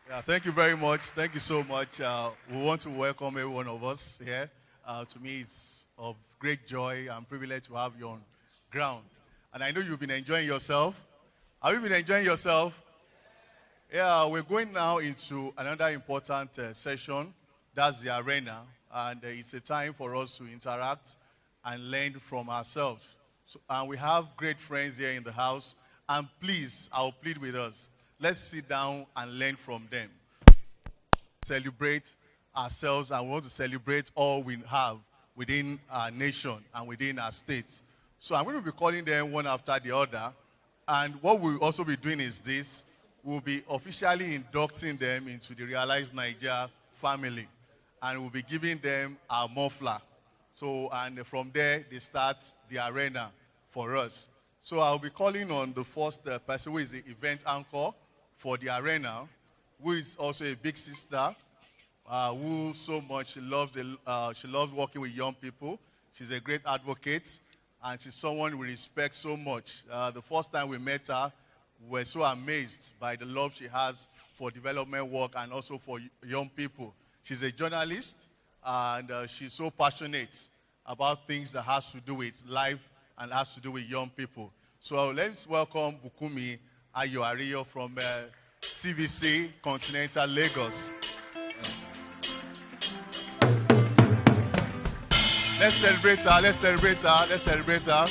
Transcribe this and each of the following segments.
Yeah, thank you very much. Thank you so much. We want to welcome every one of us here. To me, it's of great joy and privilege to have you on ground. And I know you've been enjoying yourself. Have you been enjoying yourself? Yeah, we're going now into another important session. That's the arena. And it's a time for us to interact and learn from ourselves. And we have great friends here in the house. And please, I'll plead with us. Let's sit down and learn from them. Celebrate ourselves, and we want to celebrate all we have within our nation and within our states. So I'm going to be calling them one after the other. And what we'll also be doing is this. We'll be officially inducting them into the Rhealyz Nigeria family. And we'll be giving them our muffler. So, and from there, they start the arena for us. So I'll be calling on the first person who is the event anchor for the arena, who is also a big sister, who so much she loves working with young people. She's a great advocate, and she's someone we respect so much. The first time we met her, we were so amazed by the love she has for development work and also for young people. She's a journalist, and she's so passionate about things that has to do with life and has to do with young people. So let's welcome Bukumi Ayo from CVC Continental Lagos. Let's celebrate her, let's celebrate her, let's celebrate her.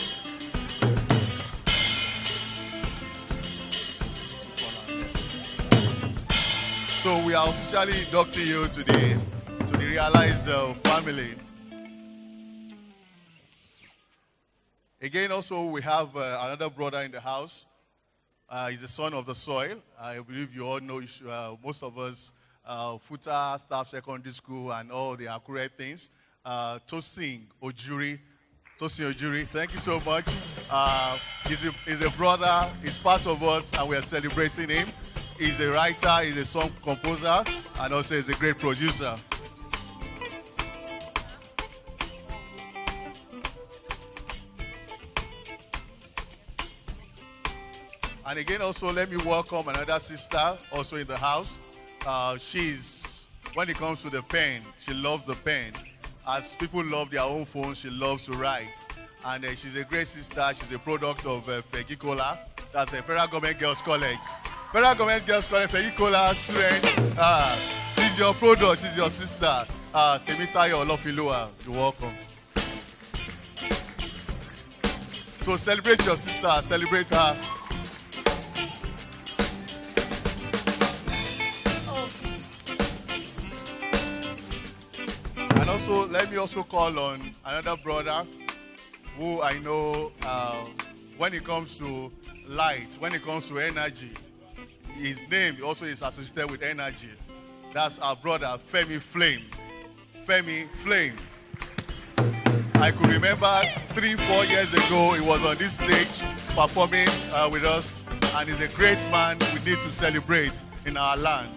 So we are officially inducting you to the Rhealyz family. Again, also we have another brother in the house. He's the son of the soil. I believe you all know, most of us, Futa Staff Secondary School and all the accurate things. Tosin Ojuri, thank you so much. He's a brother, he's part of us, and we are celebrating him. He's a writer, he's a song composer, and also he's a great producer. And again, also, let me welcome another sister, also in the house. When it comes to the pen, she loves the pen. As people love their own phones, she loves to write. And she's a great sister. She's a product of Fegikola. That's the Federal Government Girls College. Federal Government Girls College, Fegikola student. She's your product, she's your sister. Temitayo Olofilua, you're welcome. So celebrate your sister, celebrate her. And also, let me also call on another brother who I know when it comes to light, when it comes to energy, his name also is associated with energy. That's our brother, Femi Flame. Femi Flame. I could remember 3-4 years ago, he was on this stage performing with us, and he's a great man we need to celebrate in our land.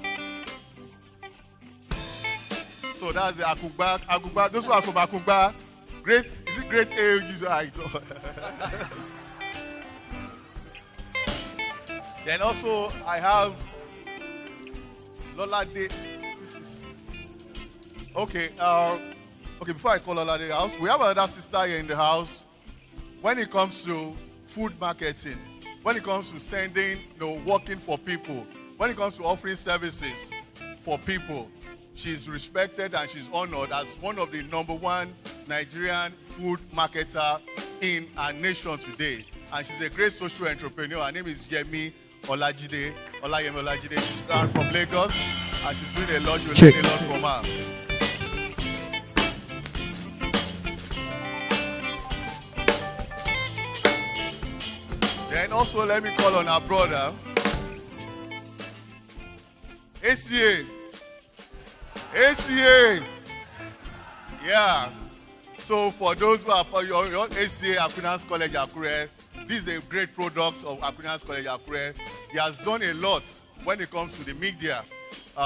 So that's the Akungba. Akungba, those who are from Akungba, great, is it great A user? Then also I have Lolade. Okay, before I call Lolade house, we have another sister here in the house. When it comes to food marketing, when it comes to sending, working for people, when it comes to offering services for people, she's respected and she's honored as one of the #1 Nigerian food marketer in our nation today. And she's a great social entrepreneur. Her name is Yemi Olajide. Olayemi Olajide. She's from Lagos, and she's doing a lot. You'll learn a lot from her. Then also let me call on our brother, ACA. ACA. Yeah. So for those who are your ACA Aquinas College Akure, this is a great product of Aquinas College Akure. He has done a lot when it comes to the media.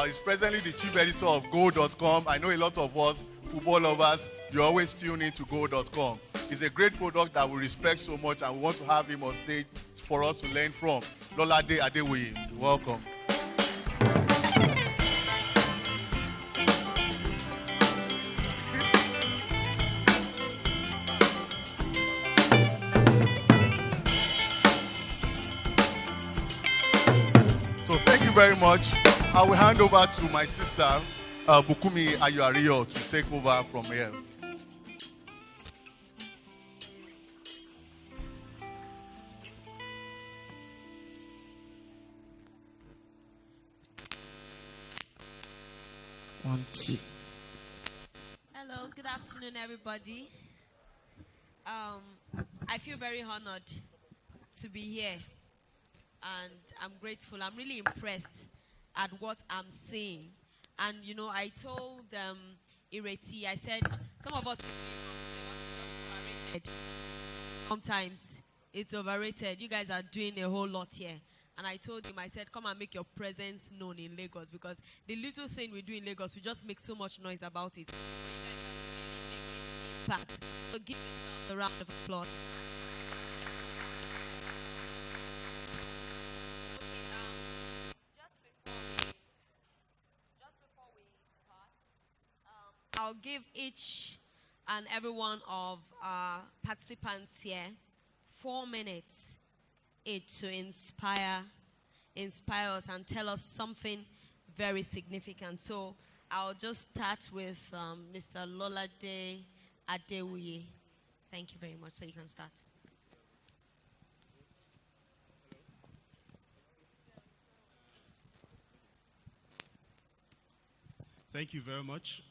He's presently the chief editor of Go.com. I know a lot of us, football lovers, you always tune in to Go.com. It's a great product that we respect so much, and we want to have him on stage for us to learn from. Lolade Adewoye, welcome. very much. I will hand over to my sister, Bukumi Ayuariyo, to take over from here. Hello, good afternoon, everybody. I feel very honored to be here, and I'm grateful. I'm really impressed at what I'm seeing. And, you know, I told Ireti, I said, some of us, sometimes it's overrated. You guys are doing a whole lot here. And I told him, I said, come and make your presence known in Lagos, because the little thing we do in Lagos, we just make so much noise about it. So give yourselves a round of applause. Just before we start, I'll give each and every one of our participants here 4 minutes each to inspire us and tell us something very significant. So I'll just start with Mr. Lolade Adewuye. Thank you very much. So you can start. Thank you very much.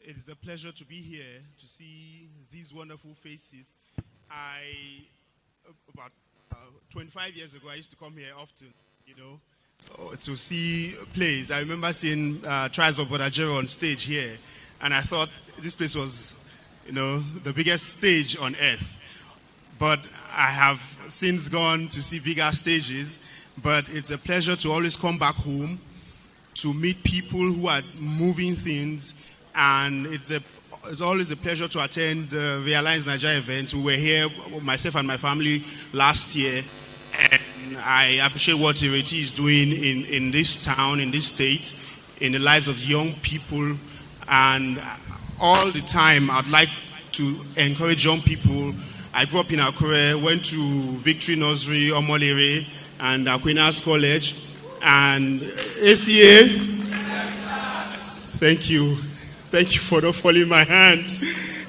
It is a pleasure to be here to see these wonderful faces. About 25 years ago, I used to come here often, you know, to see plays. I remember seeing Trials of Bodajero on stage here, and I thought this place was, you know, the biggest stage on earth. But I have since gone to see bigger stages, but it's a pleasure to always come back home to meet people who are moving things, and it's always a pleasure to attend the Rhealyz Nigeria events. We were here, myself and my family, last year, and I appreciate what Ireti is doing in this town, in this state, in the lives of young people. And all the time, I'd like to encourage young people. I grew up in Akure, went to Victory Nursery, Omolere, and Aquinas College, and ACA. Thank you. Thank you for not falling my hands.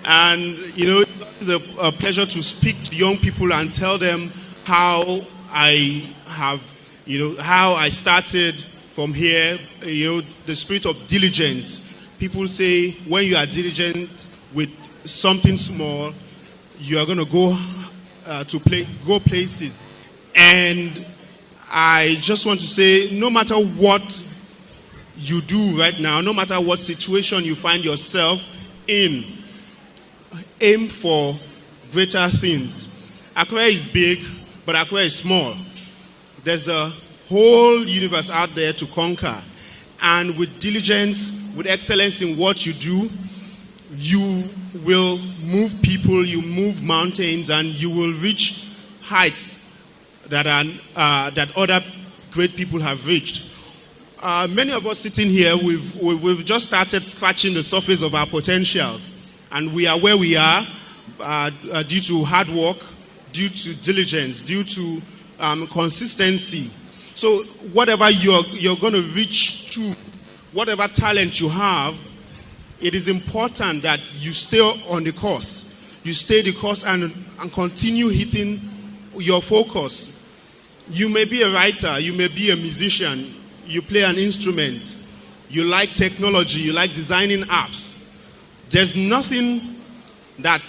And, you know, it's a pleasure to speak to young people and tell them how I have, you know, how I started from here, you know, the spirit of diligence. People say when you are diligent with something small, you are going to go go places. And I just want to say, no matter what you do right now, no matter what situation you find yourself in, aim for greater things. Akure is big, but Akure is small. There's a whole universe out there to conquer. And with diligence, with excellence in what you do, you will move people, you move mountains, and you will reach heights that other great people have reached. Many of us sitting here, we've just started scratching the surface of our potentials, and we are where we are due to hard work, due to diligence, due to consistency. So whatever you're going to reach to, whatever talent you have, it is important that you stay on the course. You stay the course and continue hitting your focus. You may be a writer, you may be a musician, you play an instrument, you like technology, you like designing apps. There's nothing that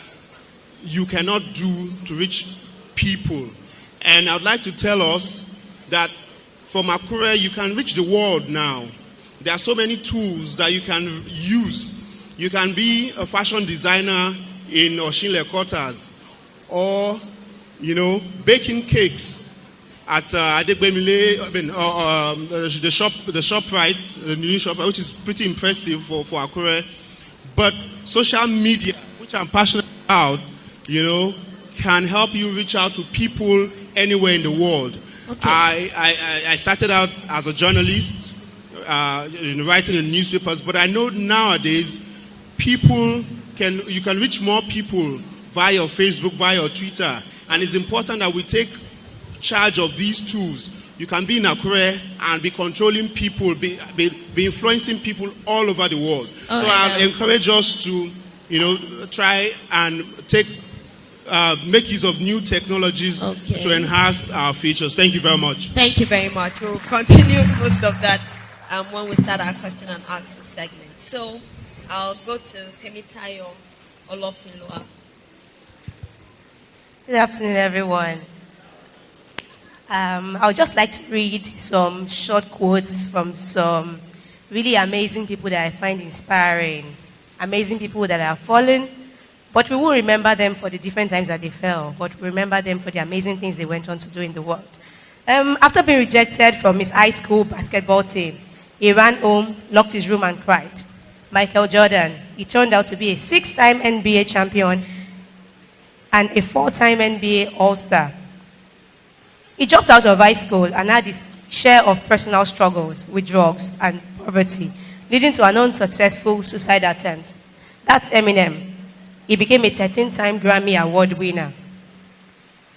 you cannot do to reach people. And I'd like to tell us that from Akure, you can reach the world now. There are so many tools that you can use. You can be a fashion designer in Oshinle quarters, or, you know, baking cakes at Adegbemile, the shop right, the new shop, which is pretty impressive for Akure. But social media, which I'm passionate about, you know, can help you reach out to people anywhere in the world. Okay. I started out as a journalist, writing in newspapers, but I know nowadays you can reach more people via Facebook, via Twitter, and it's important that we take charge of these tools you can be in Akure and be controlling people, be influencing people all over the world. So I encourage us to, try and make use of new technologies to enhance our features. Thank you very much. Thank you very much. We'll continue most of that when we start our question and answer segment. So I'll go to Temitayo Olofilua. Good afternoon, everyone. I would just like to read some short quotes from some really amazing people that I find inspiring. Amazing people that have fallen, but we won't remember them for the different times that they fell, but remember them for the amazing things they went on to do in the world. After being rejected from his high school basketball team, he ran home, locked his room and cried. Michael Jordan, he turned out to be a 6-time NBA champion and a 4-time NBA All-Star. He dropped out of high school and had his share of personal struggles with drugs and poverty, leading to an unsuccessful suicide attempt. That's Eminem. He became a 13-time Grammy Award winner.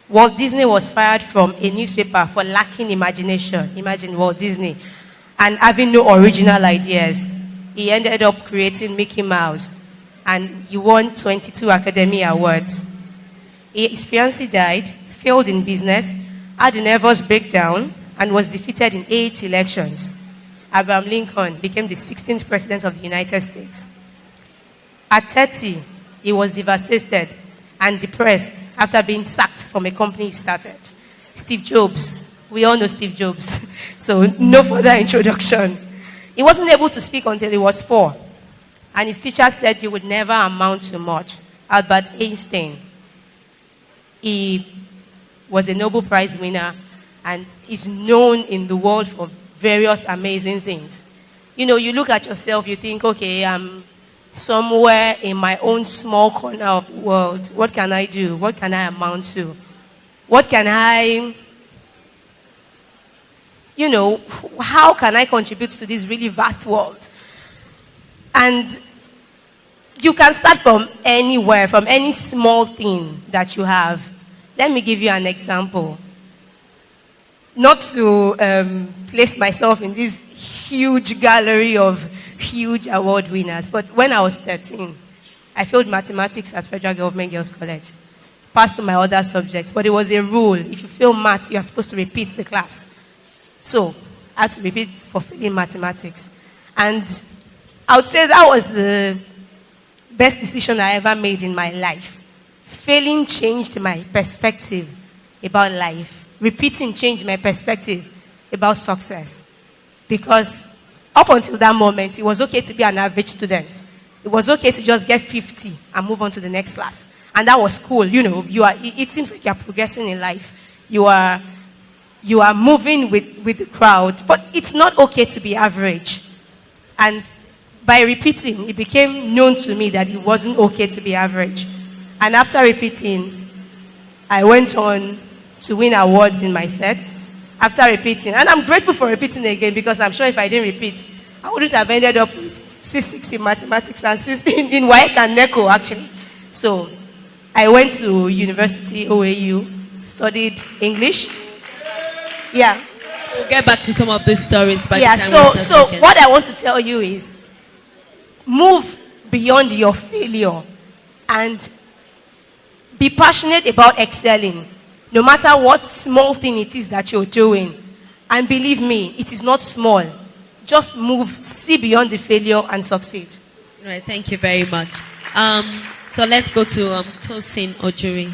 Walt Disney was fired from a newspaper for lacking imagination. Imagine Walt Disney. And having no original ideas. He ended up creating Mickey Mouse. And he won 22 Academy Awards. His fiancée died, failed in business, had a nervous breakdown, and was defeated in 8 elections. Abraham Lincoln became the 16th president of the United States. At 30, he was devastated and depressed after being sacked from a company he started. Steve Jobs. We all know Steve Jobs. So no further introduction. He wasn't able to speak until he was 4. And his teacher said he would never amount to much. Albert Einstein. He was a Nobel Prize winner and is known in the world for various amazing things. You look at yourself, you think, okay, I'm somewhere in my own small corner of the world. What can I do? What can I amount to? What can I, how can I contribute to this really vast world? And you can start from anywhere, from any small thing that you have. Let me give you an example. Not to place myself in this huge gallery of huge award winners, but when I was 13, I failed mathematics at Federal Government Girls College. Passed to my other subjects, but it was a rule. If you fail maths, you are supposed to repeat the class. So I had to repeat for failing mathematics. And I would say that was the best decision I ever made in my life. Failing changed my perspective about life. Repeating changed my perspective about success. Because up until that moment, it was okay to be an average student. It was okay to just get 50 and move on to the next class. And that was cool. It seems like you're progressing in life. You are moving with the crowd. But it's not okay to be average. And by repeating, it became known to me that it wasn't okay to be average. And after repeating, I went on to win awards in my set. After repeating, and I'm grateful for repeating again because I'm sure if I didn't repeat, I wouldn't have ended up with C6 in mathematics and C in WAEC and NECO actually. So I went to university, OAU, studied English. Yeah. We'll get back to some of these stories by the time we start so what I want to tell you is move beyond your failure and be passionate about excelling. No matter what small thing it is that you're doing. And believe me, it is not small. Just move, see beyond the failure and succeed. All right, thank you very much. So let's go to Tosin Ojuri.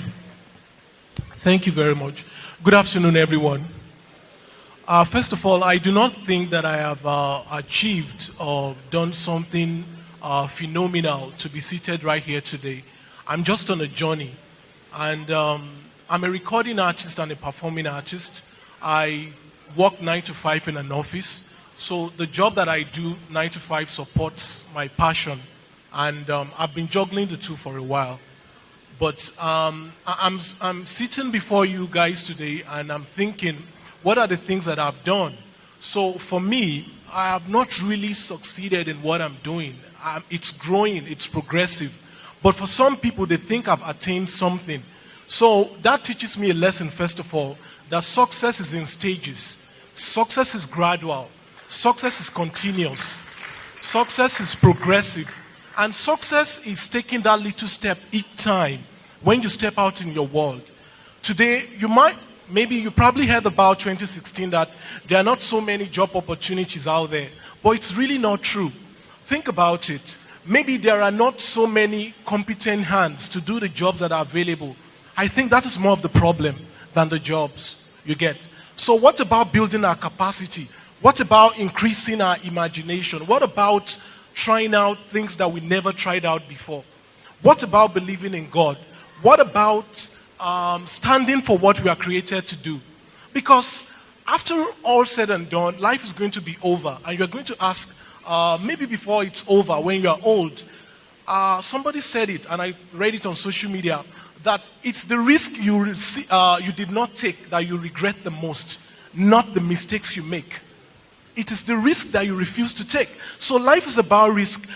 Thank you very much. Good afternoon, everyone. First of all, I do not think that I have achieved or done something phenomenal to be seated right here today. I'm just on a journey. And I'm a recording artist and a performing artist. I work 9 to 5 in an office. So the job that I do, 9 to 5, supports my passion. And I've been juggling the two for a while. But I'm sitting before you guys today and I'm thinking, what are the things that I've done? So for me, I have not really succeeded in what I'm doing. It's growing, it's progressive. But for some people, they think I've attained something. So that teaches me a lesson, first of all, that success is in stages. Success is gradual. Success is continuous. Success is progressive. And success is taking that little step each time when you step out in your world. Today, you probably heard about 2016 that there are not so many job opportunities out there. But it's really not true. Think about it. Maybe there are not so many competent hands to do the jobs that are available. I think that is more of the problem than the jobs you get. So what about building our capacity? What about increasing our imagination? What about trying out things that we never tried out before? What about believing in God? What about standing for what we are created to do? Because after all said and done, life is going to be over. And you're going to ask, maybe before it's over, when you're old, somebody said it, and I read it on social media, that it's the risk you did not take that you regret the most, not the mistakes you make. It is the risk that you refuse to take. So life is about risk.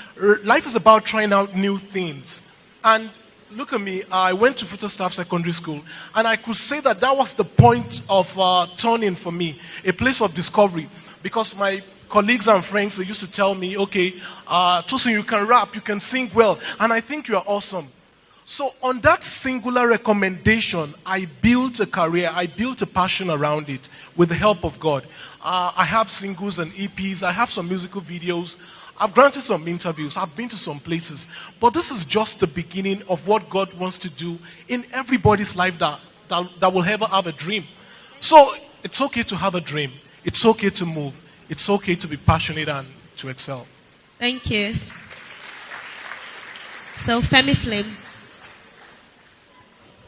Life is about trying out new things. And look at me, I went to Staff Secondary School, and I could say that was the point of turning for me, a place of discovery. Because my colleagues and friends used to tell me, okay, Tosin, you can rap, you can sing well, and I think you are awesome. So on that singular recommendation, I built a career, I built a passion around it with the help of God. I have singles and EPs, I have some musical videos, I've granted some interviews, I've been to some places. But this is just the beginning of what God wants to do in everybody's life that will ever have a dream. So it's okay to have a dream. It's okay to move. It's okay to be passionate and to excel. Thank you. So, Femi Flame.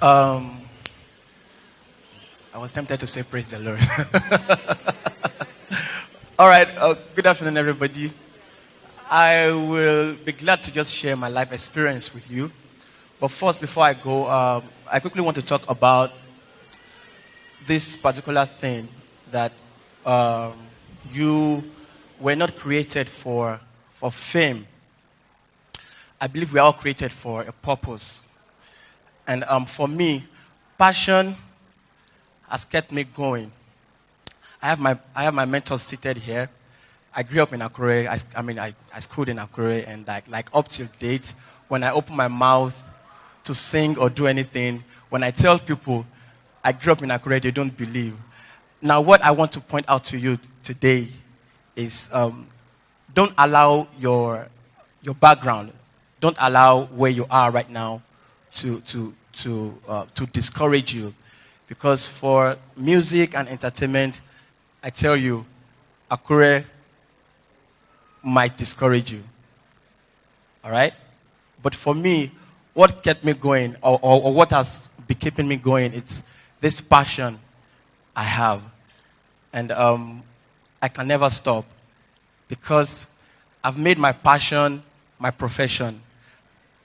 I was tempted to say praise the Lord. All right, good afternoon, everybody. I will be glad to just share my life experience with you. But first, before I go, I quickly want to talk about this particular thing that you were not created for fame. I believe we are all created for a purpose. And for me, passion has kept me going. I have my mentors seated here. I grew up in Akure. I schooled in Akure, and like up till date, when I open my mouth to sing or do anything, when I tell people I grew up in Akure, they don't believe. Now, what I want to point out to you today is don't allow your background, don't allow where you are right now to discourage you. Because for music and entertainment, I tell you, Akure might discourage you. All right? But for me, what kept me going, or what has been keeping me going, it's this passion I have. And I can never stop. Because I've made my passion my profession.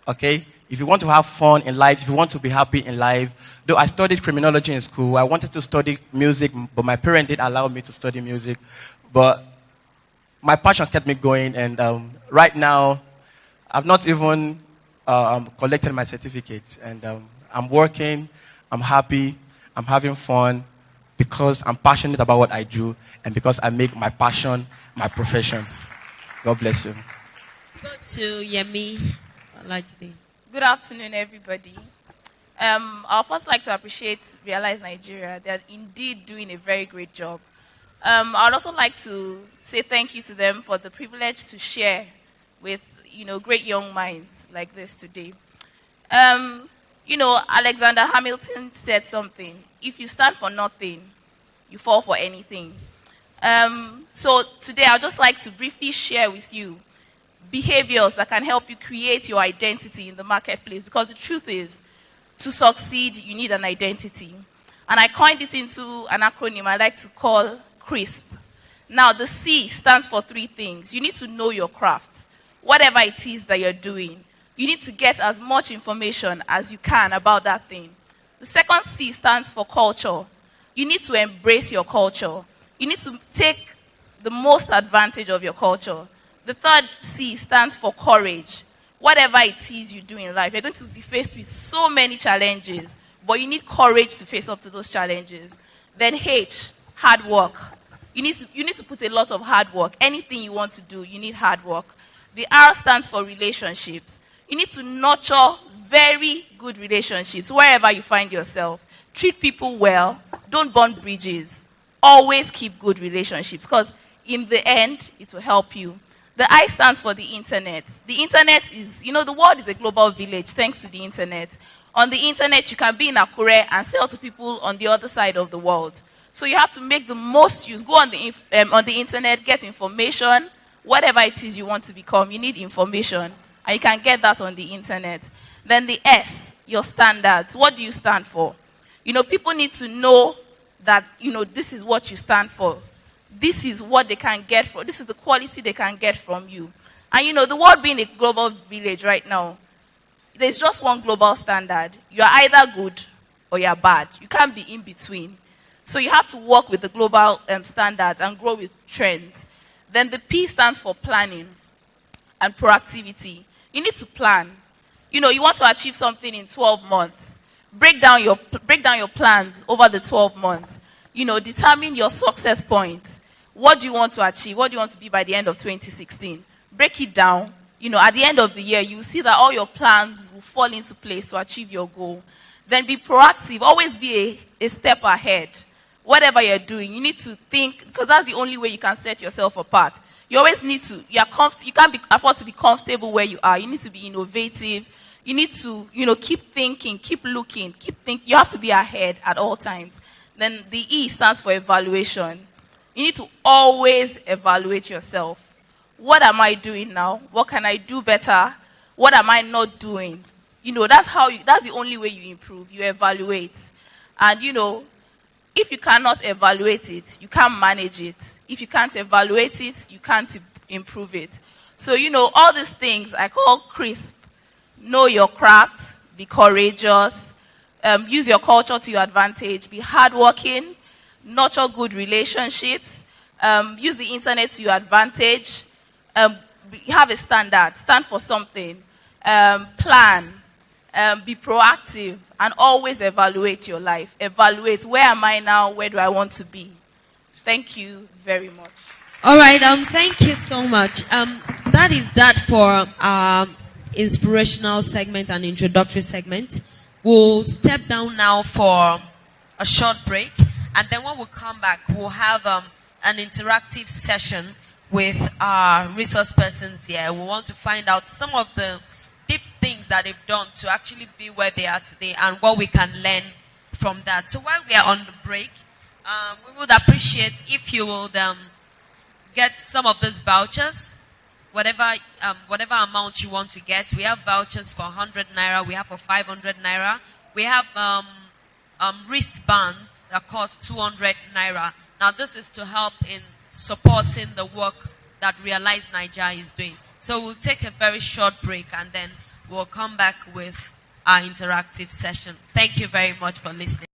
Okay? If you want to have fun in life, if you want to be happy in life, though I studied criminology in school, I wanted to study music, but my parents didn't allow me to study music. But my passion kept me going, and right now, I've not even collected my certificate. And I'm working, I'm happy, I'm having fun, because I'm passionate about what I do, and because I make my passion my profession. God bless you. Go to Yemi Olajide. Good afternoon, everybody. I'd first like to appreciate Rhealyz Nigeria. They're indeed doing a very great job. I'd also like to say thank you to them for the privilege to share with, great young minds like this today. Alexander Hamilton said something. If you stand for nothing, you fall for anything. So today I'd just like to briefly share with you behaviors that can help you create your identity in the marketplace. Because the truth is, to succeed, you need an identity. And I coined it into an acronym I like to call CRISP. Now, the C stands for 3 things. You need to know your craft. Whatever it is that you're doing, you need to get as much information as you can about that thing. The second C stands for culture. You need to embrace your culture. You need to take the most advantage of your culture. The third C stands for courage. Whatever it is you do in life, you're going to be faced with so many challenges, but you need courage to face up to those challenges. Then H, hard work. You need to put a lot of hard work. Anything you want to do, you need hard work. The R stands for relationships. You need to nurture very good relationships wherever you find yourself. Treat people well. Don't burn bridges. Always keep good relationships, because in the end, it will help you. The I stands for the internet. The internet is, the world is a global village thanks to the internet. On the internet, you can be in Akure and sell to people on the other side of the world. So you have to make the most use. Go on the internet, get information. Whatever it is you want to become, you need information. And you can get that on the internet. Then the S, your standards. What do you stand for? People need to know that, this is what you stand for. This is what they can get from. This is the quality they can get from you. And the world being a global village right now, there's just one global standard. You're either good or you're bad. You can't be in between. So you have to work with the global standards and grow with trends. Then the P stands for planning and proactivity. You need to plan. You want to achieve something in 12 months. Break down your plans over the 12 months. Determine your success points. What do you want to achieve? What do you want to be by the end of 2016? Break it down. At the end of the year, you see that all your plans will fall into place to achieve your goal. Then be proactive. Always be a step ahead. Whatever you're doing, you need to think, because that's the only way you can set yourself apart. You always need to, you can't afford to be comfortable where you are. You need to be innovative. You need to, keep thinking, keep looking, You have to be ahead at all times. Then the E stands for evaluation. You need to always evaluate yourself. What am I doing now? What can I do better? What am I not doing? That's the only way you improve. You evaluate. And if you cannot evaluate it, you can't manage it. If you can't evaluate it, you can't improve it. So, all these things I call crisp. Know your craft, be courageous, use your culture to your advantage, be hardworking, nurture good relationships, use the internet to your advantage, have a standard, stand for something, plan, be proactive, and always evaluate your life. Evaluate, where am I now? Where do I want to be? Thank you very much. All right, thank you so much. That is that for our inspirational segment and introductory segment. We'll step down now for a short break, and then when we come back, we'll have an interactive session with our resource persons here. We want to find out some of the deep things that they've done to actually be where they are today and what we can learn from that. So while we are on the break, we would appreciate if you would get some of those vouchers, whatever amount you want to get. We have vouchers for 100 naira, we have for 500 naira, we have wristbands that cost 200 naira. Now this is to help in supporting the work that Rhealyz Nigeria is doing. So we'll take a very short break and then we'll come back with our interactive session. Thank you very much for listening.